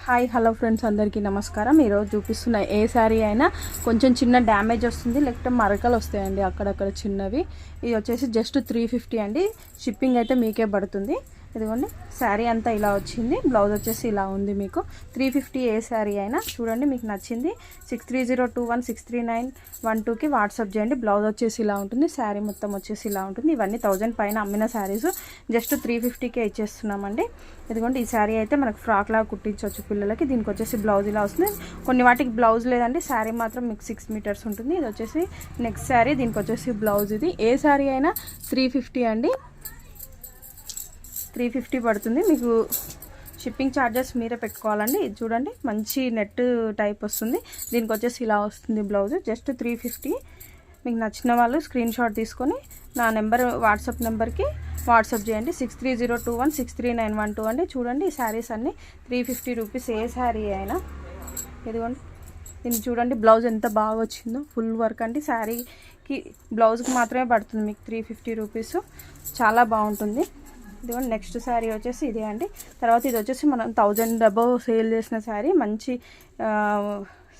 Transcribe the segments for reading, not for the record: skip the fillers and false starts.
Hi hello friends, అందరికీ నమస్కారం. ఈరోజు చూపిస్తున్న ఏ శారీ అయినా కొంచెం చిన్న డ్యామేజ్ వస్తుంది, లేకపోతే మరకలు వస్తాయండి అక్కడక్కడ చిన్నవి. ఇది వచ్చేసి జస్ట్ 350 అండి. షిప్పింగ్ అయితే మీకే పడుతుంది. ఇదిగోండి శారీ అంతా ఇలా వచ్చింది, బ్లౌజ్ వచ్చేసి ఇలా ఉంది. మీకు 350 ఏ శారీ అయినా చూడండి, మీకు నచ్చింది 6302163912కి వాట్సాప్ చేయండి. బ్లౌజ్ వచ్చేసి ఇలా ఉంటుంది, శారీ మొత్తం వచ్చేసి ఇలా ఉంటుంది. ఇవన్నీ 1000 పైన అమ్మిన శారీస్ జస్ట్ 350కే ఇచ్చేస్తున్నామండి. ఇదిగోండి ఈ శారీ అయితే మనకు ఫ్రాక్ లాగా కుట్టించవచ్చు పిల్లలకి. దీనికి వచ్చేసి బ్లౌజ్ ఇలా వస్తుంది. కొన్ని వాటికి బ్లౌజ్ లేదండి, శారీ మాత్రం మీకు 6 మీటర్స్ ఉంటుంది. ఇది వచ్చేసి నెక్స్ట్ శారీ, దీనికి వచ్చేసి బ్లౌజ్. ఇది ఏ శారీ అయినా 350 అండి. 350 పడుతుంది. మీకు షిప్పింగ్ ఛార్జెస్ మీరే పెట్టుకోవాలండి. ఇది చూడండి మంచి నెట్ టైప్ వస్తుంది. దీనికి వచ్చేసి ఇలా వస్తుంది బ్లౌజ్. జస్ట్ 350. మీకు నచ్చిన వాళ్ళు స్క్రీన్ షాట్ తీసుకొని నా నెంబర్ వాట్సాప్ నెంబర్కి వాట్సాప్ చేయండి. 6302163912 అండి. చూడండి ఈ శారీస్ అన్నీ 350 రూపీస్ ఏ శారీ అయినా. ఇదిగోండి దీన్ని చూడండి, బ్లౌజ్ ఎంత బాగా వచ్చిందో. ఫుల్ వర్క్ అండి. శారీకి బ్లౌజ్కి మాత్రమే పడుతుంది మీకు 350 రూపీస్. చాలా బాగుంటుంది. ఇదిగోండి నెక్స్ట్ శారీ వచ్చేసి ఇదే అండి. తర్వాత ఇది వచ్చేసి మనం 1000 అబవ్ సేల్ చేసిన శారీ. మంచి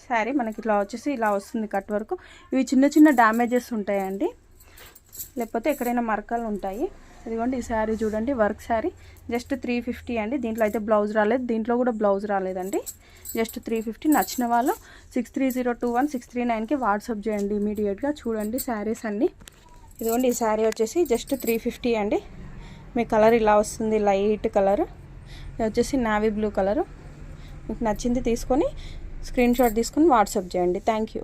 శారీ మనకి ఇట్లా వచ్చేసి ఇలా వస్తుంది కట్ వర్క్. ఇవి చిన్న చిన్న డ్యామేజెస్ ఉంటాయండి, లేకపోతే ఎక్కడైనా మరకలు ఉంటాయి. ఇదిగోండి ఈ శారీ చూడండి, వర్క్ శారీ. జస్ట్ 350 అండి. దీంట్లో అయితే బ్లౌజ్ రాలేదు, దీంట్లో కూడా బ్లౌజ్ రాలేదండి. జస్ట్ 350. నచ్చిన వాళ్ళు 63021639కి వాట్సాప్ చేయండి ఇమీడియట్గా. చూడండి శారీస్ అన్నీ. ఇదిగోండి ఈ శారీ వచ్చేసి జస్ట్ 350 అండి. మీ కలర్ ఇలా వస్తుంది, లైట్ కలర్. ఇది వచ్చేసి నావీ బ్లూ కలరు. మీకు నచ్చింది తీసుకొని స్క్రీన్ షాట్ తీసుకొని వాట్సాప్ చేయండి. Thank you.